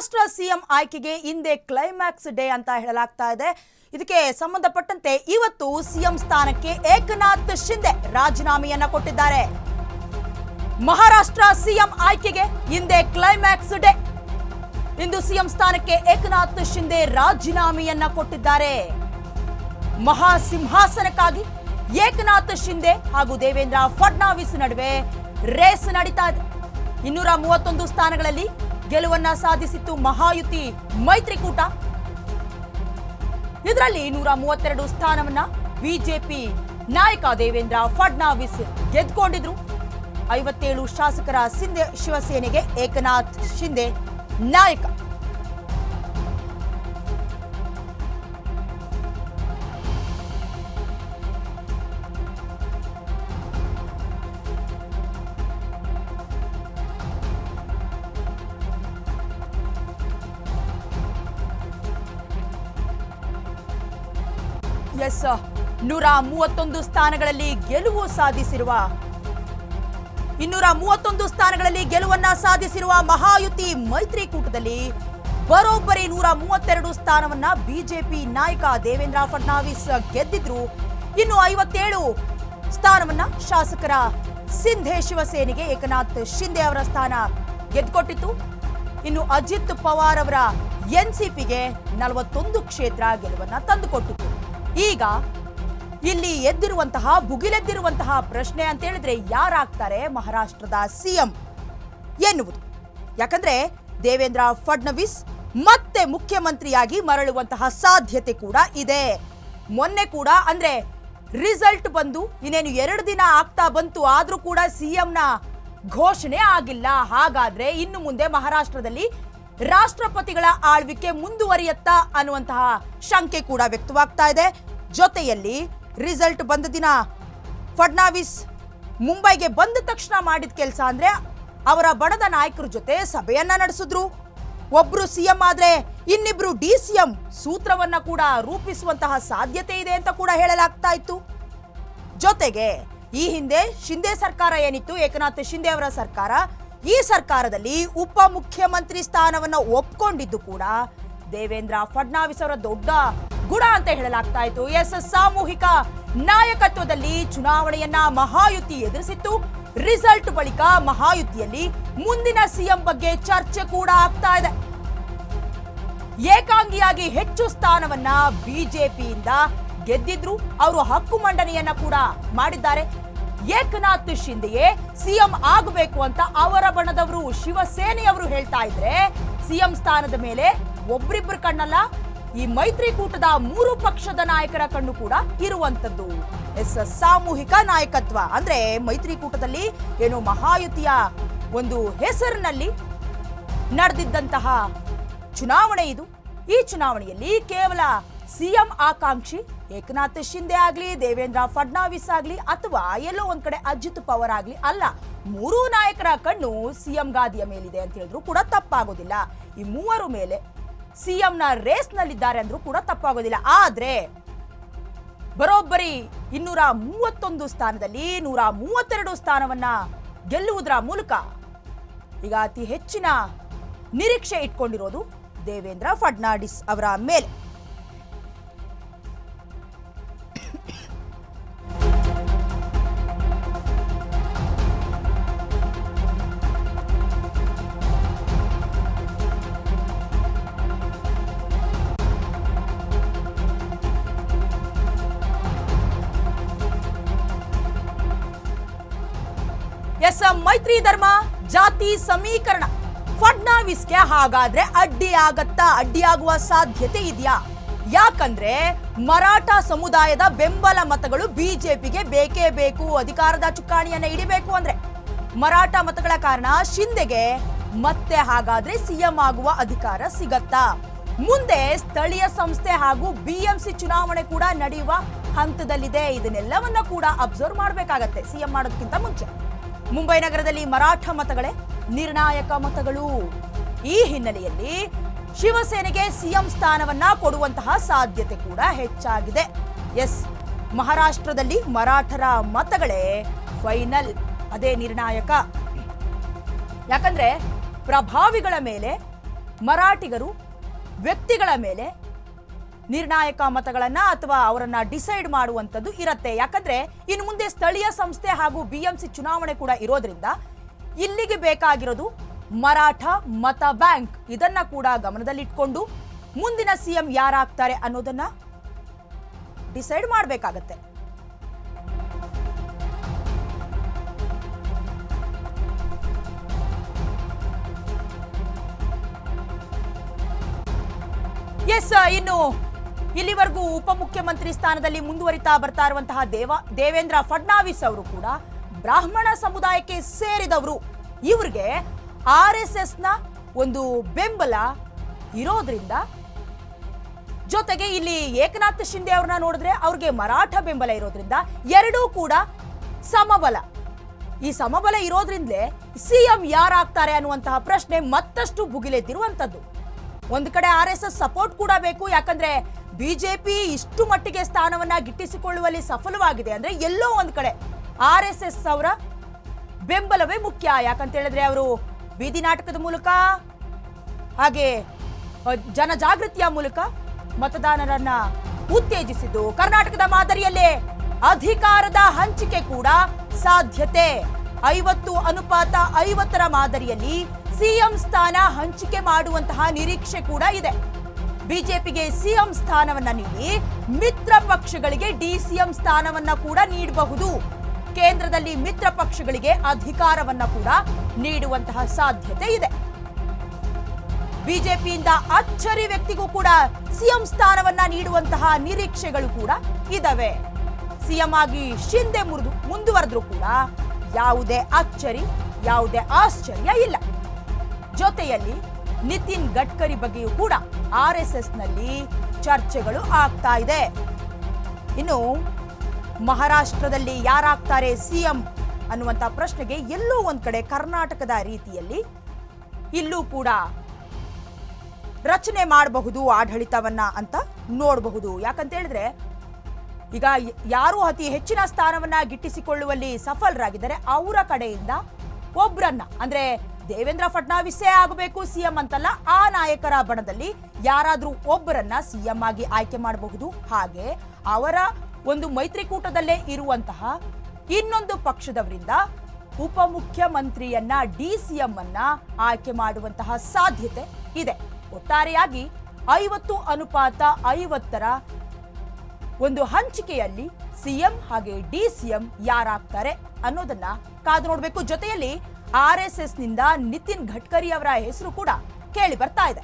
Maharashtra CM ಆಯ್ಕೆಗೆ ಇಂದೇ climax day ಅಂತ ಹೇಳಲಾಗ್ತಾ ಇದೆ. ಇದಕ್ಕೆ ಸಂಬಂಧಪಟ್ಟಂತೆ ಇವತ್ತು ಸಿಎಂ ಸ್ಥಾನಕ್ಕೆ ಏಕನಾಥ್ ಶಿಂದೆ ರಾಜೀನಾಮೆಯನ್ನ ಕೊಟ್ಟಿದ್ದಾರೆ. ಮಹಾರಾಷ್ಟ್ರ ಸಿಎಂ ಆಯ್ಕೆಗೆ ಇಂದೇ ಕ್ಲೈಮ್ಯಾಕ್ಸ್ ಡೇ. ಇಂದು ಸಿಎಂ ಸ್ಥಾನಕ್ಕೆ ಏಕನಾಥ್ ಶಿಂದೆ ರಾಜೀನಾಮೆಯನ್ನ ಕೊಟ್ಟಿದ್ದಾರೆ. ಮಹಾಸಿಂಹಾಸನಕ್ಕಾಗಿ ಏಕನಾಥ್ ಶಿಂದೆ ಹಾಗೂ ದೇವೇಂದ್ರ ಫಡ್ನವೀಸ್ ನಡುವೆ ರೇಸ್ ನಡೀತಾ ಇದೆ. 231 ಸ್ಥಾನಗಳಲ್ಲಿ ಗೆಲುವನ್ನ ಸಾಧಿಸಿತ್ತು ಮಹಾಯುತಿ ಮೈತ್ರಿಕೂಟ. ಇದರಲ್ಲಿ 132 ಸ್ಥಾನವನ್ನ ಬಿಜೆಪಿ ನಾಯಕ ದೇವೇಂದ್ರ ಫಡ್ನವೀಸ್ ಗೆದ್ದುಕೊಂಡಿದ್ರು. 57 ಶಾಸಕರ ಶಿವಸೇನೆಗೆ ಏಕನಾಥ್ ಶಿಂದೆ ನಾಯಕ. ಎಸ್ 131 ಸ್ಥಾನಗಳಲ್ಲಿ ಗೆಲುವು ಸಾಧಿಸಿರುವ 231 ಸ್ಥಾನಗಳಲ್ಲಿ ಗೆಲುವನ್ನ ಸಾಧಿಸಿರುವ ಮಹಾಯುತಿ ಮೈತ್ರಿಕೂಟದಲ್ಲಿ ಬರೋಬ್ಬರಿ 132 ಸ್ಥಾನವನ್ನ ಬಿಜೆಪಿ ನಾಯಕ ದೇವೇಂದ್ರ ಫಡ್ನವೀಸ್ ಗೆದ್ದಿದ್ರು. ಇನ್ನು 57 ಸ್ಥಾನವನ್ನ ಶಾಸಕರ ಸಿಂಧೆ ಶಿವಸೇನೆಗೆ ಏಕನಾಥ್ ಶಿಂದೆ ಅವರ ಸ್ಥಾನ ಗೆದ್ದುಕೊಟ್ಟಿತ್ತು. ಇನ್ನು ಅಜಿತ್ ಪವಾರ್ ಅವರ ಎನ್ಸಿಪಿಗೆ 41 ಕ್ಷೇತ್ರ ಗೆಲುವನ್ನ ತಂದುಕೊಟ್ಟಿತ್ತು. ಈಗ ಇಲ್ಲಿ ಭುಗಿಲೆದ್ದಿರುವಂತಹ ಪ್ರಶ್ನೆ ಅಂತ ಹೇಳಿದ್ರೆ ಯಾರಾಗ್ತಾರೆ ಮಹಾರಾಷ್ಟ್ರದ ಸಿಎಂ ಎನ್ನುವುದು. ಯಾಕಂದ್ರೆ ದೇವೇಂದ್ರ ಫಡ್ನವೀಸ್ ಮತ್ತೆ ಮುಖ್ಯಮಂತ್ರಿಯಾಗಿ ಮರಳುವಂತಹ ಸಾಧ್ಯತೆ ಕೂಡ ಇದೆ. ಮೊನ್ನೆ ಕೂಡ ಅಂದ್ರೆ ರಿಸಲ್ಟ್ ಬಂದು ಇನ್ನೇನು 2 ದಿನ ಆಗ್ತಾ ಬಂತು, ಆದ್ರೂ ಕೂಡ ಸಿಎಂನ ಘೋಷಣೆ ಆಗಿಲ್ಲ. ಹಾಗಾದ್ರೆ ಇನ್ನು ಮುಂದೆ ಮಹಾರಾಷ್ಟ್ರದಲ್ಲಿ ರಾಷ್ಟ್ರಪತಿಗಳ ಆಳ್ವಿಕೆ ಮುಂದುವರಿಯುತ್ತಾ ಅನ್ನುವಂತಹ ಶಂಕೆ ಕೂಡ ವ್ಯಕ್ತವಾಗ್ತಾ ಇದೆ. ಜೊತೆಯಲ್ಲಿ ರಿಸಲ್ಟ್ ಬಂದ ದಿನ ಫಡ್ನವೀಸ್ ಮುಂಬೈಗೆ ಬಂದ ತಕ್ಷಣ ಮಾಡಿದ ಕೆಲಸ ಅಂದ್ರೆ ಅವರ ಬಣದ ನಾಯಕರ ಜೊತೆ ಸಭೆಯನ್ನ ನಡೆಸಿದ್ರು. ಒಬ್ರು ಸಿಎಂ ಆದ್ರೆ ಇನ್ನಿಬ್ರು ಡಿಸಿಎಂ ಸೂತ್ರವನ್ನ ಕೂಡ ರೂಪಿಸುವಂತಹ ಸಾಧ್ಯತೆ ಇದೆ ಅಂತ ಕೂಡ ಹೇಳಲಾಗ್ತಾ ಇತ್ತು. ಜೊತೆಗೆ ಈ ಹಿಂದೆ ಶಿಂದೆ ಸರ್ಕಾರ ಏನಿತ್ತು, ಏಕನಾಥ್ ಶಿಂದೆ ಅವರ ಸರ್ಕಾರ, ಈ ಸರ್ಕಾರದಲ್ಲಿ ಉಪ ಮುಖ್ಯಮಂತ್ರಿ ಸ್ಥಾನವನ್ನ ಒಪ್ಕೊಂಡಿದ್ದು ಕೂಡ ದೇವೇಂದ್ರ ಫಡ್ನವೀಸ್ ಅವರ ದೊಡ್ಡ ಗುಣ ಅಂತ ಹೇಳಲಾಗ್ತಾ ಇತ್ತು. ಸಾಮೂಹಿಕ ನಾಯಕತ್ವದಲ್ಲಿ ಚುನಾವಣೆಯನ್ನ ಮಹಾಯುತಿ ಎದುರಿಸಿತ್ತು. ರಿಸಲ್ಟ್ ಬಳಿಕ ಮಹಾಯುತಿಯಲ್ಲಿ ಮುಂದಿನ ಸಿಎಂ ಬಗ್ಗೆ ಚರ್ಚೆ ಕೂಡ ಆಗ್ತಾ ಇದೆ. ಏಕಾಂಗಿಯಾಗಿ ಹೆಚ್ಚು ಸ್ಥಾನವನ್ನ ಬಿಜೆಪಿಯಿಂದ ಗೆದ್ದಿದ್ರು. ಅವರು ಹಕ್ಕು ಮಂಡನೆಯನ್ನ ಕೂಡ ಮಾಡಿದ್ದಾರೆ. ಏಕನಾಥ್ ಶಿಂದೆಯೇ ಸಿಎಂ ಆಗಬೇಕು ಅಂತ ಅವರ ಬಣದವರು ಶಿವಸೇನೆಯವರು ಹೇಳ್ತಾ ಇದ್ರೆ ಸಿಎಂ ಸ್ಥಾನದ ಮೇಲೆ ಒಬ್ರಿಬ್ರು ಕಣ್ಣಲ್ಲ, ಈ ಮೈತ್ರಿಕೂಟದ 3 ಪಕ್ಷದ ನಾಯಕರ ಕಣ್ಣು ಕೂಡ ಇರುವಂತದ್ದು. ಸಾಮೂಹಿಕ ನಾಯಕತ್ವ ಅಂದ್ರೆ ಮೈತ್ರಿಕೂಟದಲ್ಲಿ ಏನು ಮಹಾಯುತಿಯ ಒಂದು ಹೆಸರಿನಲ್ಲಿ ನಡೆದಿದ್ದಂತಹ ಚುನಾವಣೆ ಇದು. ಈ ಚುನಾವಣೆಯಲ್ಲಿ ಕೇವಲ ಸಿಎಂ ಆಕಾಂಕ್ಷಿ ಏಕನಾಥ್ ಶಿಂದೆ ಆಗ್ಲಿ, ದೇವೇಂದ್ರ ಫಡ್ನವೀಸ್ ಆಗ್ಲಿ, ಅಥವಾ ಎಲ್ಲೋ ಒಂದ್ ಕಡೆ ಅಜಿತ್ ಪವಾರ್ ಆಗ್ಲಿ ಅಲ್ಲ, 3 ನಾಯಕರ ಕಣ್ಣು ಸಿಎಂ ಗಾದಿಯ ಮೇಲಿದೆ ಅಂತ ಹೇಳಿದ್ರು ಕೂಡ ತಪ್ಪಾಗೋದಿಲ್ಲ. ಈ 3 ಮೇಲೆ ಸಿಎಂನ ರೇಸ್ ನಲ್ಲಿದ್ದಾರೆ ಅಂದ್ರೂ ಕೂಡ ತಪ್ಪಾಗೋದಿಲ್ಲ. ಆದ್ರೆ ಬರೋಬ್ಬರಿ 231 ಸ್ಥಾನದಲ್ಲಿ 132 ಸ್ಥಾನವನ್ನ ಗೆಲ್ಲುವುದರ ಮೂಲಕ ಈಗ ಅತಿ ಹೆಚ್ಚಿನ ನಿರೀಕ್ಷೆ ಇಟ್ಕೊಂಡಿರೋದು ದೇವೇಂದ್ರ ಫಡ್ನವೀಸ್ ಅವರ ಮೇಲೆ. ಮೈತ್ರಿ ಧರ್ಮ ಜಾತಿ ಸಮೀಕರಣ ಫಡ್ನವೀಸ್ಗೆ ಹಾಗಾದ್ರೆ ಅಡ್ಡಿಯಾಗುವ ಸಾಧ್ಯತೆ ಇದೆಯಾ? ಯಾಕಂದ್ರೆ ಮರಾಠ ಸಮುದಾಯದ ಬೆಂಬಲ ಮತಗಳು ಬಿಜೆಪಿಗೆ ಬೇಕೇ ಬೇಕು. ಅಧಿಕಾರದ ಚುಕ್ಕಾಣಿಯನ್ನ ಹಿಡಿಬೇಕು ಅಂದ್ರೆ ಮರಾಠ ಮತಗಳ ಕಾರಣ ಶಿಂದೆಗೆ ಮತ್ತೆ ಹಾಗಾದ್ರೆ ಸಿಎಂ ಆಗುವ ಅಧಿಕಾರ ಸಿಗತ್ತಾ? ಮುಂದೆ ಸ್ಥಳೀಯ ಸಂಸ್ಥೆ ಹಾಗೂ ಬಿಎಂಸಿ ಚುನಾವಣೆ ಕೂಡ ನಡೆಯುವ ಹಂತದಲ್ಲಿದೆ. ಇದನ್ನೆಲ್ಲವನ್ನ ಕೂಡ ಅಬ್ಸರ್ವ್ ಮಾಡಬೇಕಾಗತ್ತೆ ಸಿಎಂ ಮಾಡೋದಕ್ಕಿಂತ ಮುಂಚೆ. ಮುಂಬೈ ನಗರದಲ್ಲಿ ಮರಾಠ ಮತಗಳೇ ನಿರ್ಣಾಯಕ ಮತಗಳು. ಈ ಹಿನ್ನೆಲೆಯಲ್ಲಿ ಶಿವಸೇನೆಗೆ ಸಿಎಂ ಸ್ಥಾನವನ್ನ ಕೊಡುವಂತಹ ಸಾಧ್ಯತೆ ಕೂಡ ಹೆಚ್ಚಾಗಿದೆ. ಮಹಾರಾಷ್ಟ್ರದಲ್ಲಿ ಮರಾಠರ ಮತಗಳೇ ಫೈನಲ್, ಅದೇ ನಿರ್ಣಾಯಕ. ಯಾಕಂದ್ರೆ ಪ್ರಭಾವಿಗಳ ಮೇಲೆ ಮರಾಠಿಗರು ವ್ಯಕ್ತಿಗಳ ಮೇಲೆ ನಿರ್ಣಾಯಕ ಮತಗಳನ್ನ ಅಥವಾ ಅವರನ್ನ ಡಿಸೈಡ್ ಮಾಡುವಂಥದ್ದು ಇರುತ್ತೆ. ಯಾಕಂದ್ರೆ ಇನ್ನು ಮುಂದೆ ಸ್ಥಳೀಯ ಸಂಸ್ಥೆ ಹಾಗೂ BMC ಚುನಾವಣೆ ಕೂಡ ಇರೋದ್ರಿಂದ ಇಲ್ಲಿಗೆ ಬೇಕಾಗಿರೋದು ಮರಾಠ ಮತ ಬ್ಯಾಂಕ್. ಇದನ್ನ ಕೂಡ ಗಮನದಲ್ಲಿಟ್ಕೊಂಡು ಮುಂದಿನ CM ಯಾರಾಗ್ತಾರೆ ಅನ್ನೋದನ್ನ ಡಿಸೈಡ್ ಮಾಡಬೇಕಾಗತ್ತೆ. ಇನ್ನು ಇಲ್ಲಿವರೆಗೂ ಉಪಮುಖ್ಯಮಂತ್ರಿ ಸ್ಥಾನದಲ್ಲಿ ಮುಂದುವರಿತಾ ಬರ್ತಾ ಇರುವಂತಹ ದೇವೇಂದ್ರ ಫಡ್ನಾವಿಸ್ ಅವರು ಕೂಡ ಬ್ರಾಹ್ಮಣ ಸಮುದಾಯಕ್ಕೆ ಸೇರಿದವರು. ಇವರಿಗೆ RSS ನ ಒಂದು ಬೆಂಬಲ ಇರೋದ್ರಿಂದ, ಜೊತೆಗೆ ಇಲ್ಲಿ ಏಕನಾಥ್ ಶಿಂದೆ ಅವ್ರನ್ನ ನೋಡಿದ್ರೆ ಅವ್ರಿಗೆ ಮರಾಠ ಬೆಂಬಲ ಇರೋದ್ರಿಂದ ಎರಡೂ ಕೂಡ ಸಮಬಲ. ಈ ಸಮಬಲ ಇರೋದ್ರಿಂದಲೇ CM ಯಾರಾಗ್ತಾರೆ ಅನ್ನುವಂತಹ ಪ್ರಶ್ನೆ ಮತ್ತಷ್ಟು ಭುಗಿಲೆದ್ದಿರುವಂತದ್ದು. ಒಂದು ಕಡೆ RSS ಸಪೋರ್ಟ್ ಕೂಡ ಬೇಕು. ಯಾಕಂದ್ರೆ ಬಿಜೆಪಿ ಇಷ್ಟು ಮಟ್ಟಿಗೆ ಸ್ಥಾನವನ್ನ ಗಿಟ್ಟಿಸಿಕೊಳ್ಳುವಲ್ಲಿ ಸಫಲವಾಗಿದೆ ಅಂದ್ರೆ ಎಲ್ಲೋ ಒಂದು ಕಡೆ RSS ಅವರ ಬೆಂಬಲವೇ ಮುಖ್ಯ. ಯಾಕಂತ ಹೇಳಿದ್ರೆ ಅವರು ಬೀದಿ ನಾಟಕದ ಮೂಲಕ ಹಾಗೆ ಜನಜಾಗೃತಿಯ ಮೂಲಕ ಮತದಾರರನ್ನ ಉತ್ತೇಜಿಸಿದ್ದು, ಕರ್ನಾಟಕದ ಮಾದರಿಯಲ್ಲೇ ಅಧಿಕಾರದ ಹಂಚಿಕೆ ಕೂಡ ಸಾಧ್ಯತೆ. 50:50 ಮಾದರಿಯಲ್ಲಿ CM ಸ್ಥಾನ ಹಂಚಿಕೆ ಮಾಡುವಂತಹ ನಿರೀಕ್ಷೆ ಕೂಡ ಇದೆ. ಬಿಜೆಪಿಗೆ CM ಸ್ಥಾನವನ್ನ ನೀಡಿ ಮಿತ್ರ ಪಕ್ಷಗಳಿಗೆ DCM ಸ್ಥಾನವನ್ನ ಕೂಡ ನೀಡಬಹುದು. ಕೇಂದ್ರದಲ್ಲಿ ಮಿತ್ರ ಪಕ್ಷಗಳಿಗೆ ಅಧಿಕಾರವನ್ನ ಕೂಡ ನೀಡುವಂತಹ ಸಾಧ್ಯತೆ ಇದೆ. ಬಿಜೆಪಿಯಿಂದ ಅಚ್ಚರಿ ವ್ಯಕ್ತಿಗೂ ಕೂಡ CM ಸ್ಥಾನವನ್ನ ನೀಡುವಂತಹ ನಿರೀಕ್ಷೆಗಳು ಕೂಡ ಇದಾವೆ. CM ಆಗಿ ಶಿಂದೆ ಮುಂದುವರೆದ್ರೂ ಕೂಡ ಯಾವುದೇ ಅಚ್ಚರಿ, ಯಾವುದೇ ಆಶ್ಚರ್ಯ ಇಲ್ಲ. ಜೊತೆಯಲ್ಲಿ ನಿತಿನ್ ಗಡ್ಕರಿ ಬಗ್ಗೆಯೂ ಕೂಡ RSS ನಲ್ಲಿ ಚರ್ಚೆಗಳು ಆಗ್ತಾ ಇದೆ. ಇನ್ನು ಮಹಾರಾಷ್ಟ್ರದಲ್ಲಿ ಯಾರಾಗ್ತಾರೆ CM ಅನ್ನುವಂತ ಪ್ರಶ್ನೆಗೆ ಎಲ್ಲೋ ಒಂದ್ ಕಡೆ ಕರ್ನಾಟಕದ ರೀತಿಯಲ್ಲಿ ಇಲ್ಲೂ ಕೂಡ ರಚನೆ ಮಾಡಬಹುದು ಆಡಳಿತವನ್ನ ಅಂತ ನೋಡಬಹುದು. ಯಾಕಂತ ಹೇಳಿದ್ರೆ ಈಗ ಯಾರು ಅತಿ ಹೆಚ್ಚಿನ ಸ್ಥಾನವನ್ನ ಗಿಟ್ಟಿಸಿಕೊಳ್ಳುವಲ್ಲಿ ಸಫಲರಾಗಿದ್ದಾರೆ ಅವರ ಕಡೆಯಿಂದ ಒಬ್ರನ್ನ, ಅಂದ್ರೆ ದೇವೇಂದ್ರ ಫಡ್ನಾವಿಸೇ ಆಗಬೇಕು CM ಅಂತಲ್ಲ, ಆ ನಾಯಕರ ಬಣದಲ್ಲಿ ಯಾರಾದ್ರೂ ಒಬ್ಬರನ್ನ CM ಆಗಿ ಆಯ್ಕೆ ಮಾಡಬಹುದು. ಹಾಗೆ ಅವರ ಒಂದು ಮೈತ್ರಿಕೂಟದಲ್ಲೇ ಇರುವಂತಹ ಇನ್ನೊಂದು ಪಕ್ಷದವರಿಂದ ಉಪಮುಖ್ಯಮಂತ್ರಿಯನ್ನ DCM ಅನ್ನ ಆಯ್ಕೆ ಮಾಡುವಂತಹ ಸಾಧ್ಯತೆ ಇದೆ. ಒಟ್ಟಾರೆಯಾಗಿ 50:50 ಒಂದು ಹಂಚಿಕೆಯಲ್ಲಿ CM ಹಾಗೆ DCM ಯಾರಾಗ್ತಾರೆ ಅನ್ನೋದನ್ನ ಕಾದು ನೋಡಬೇಕು. ಜೊತೆಯಲ್ಲಿ RSS ನಿಂದ ನಿತಿನ್ ಗಡ್ಕರಿ ಅವರ ಹೆಸರು ಕೂಡ ಕೇಳಿ ಬರ್ತಾ ಇದೆ.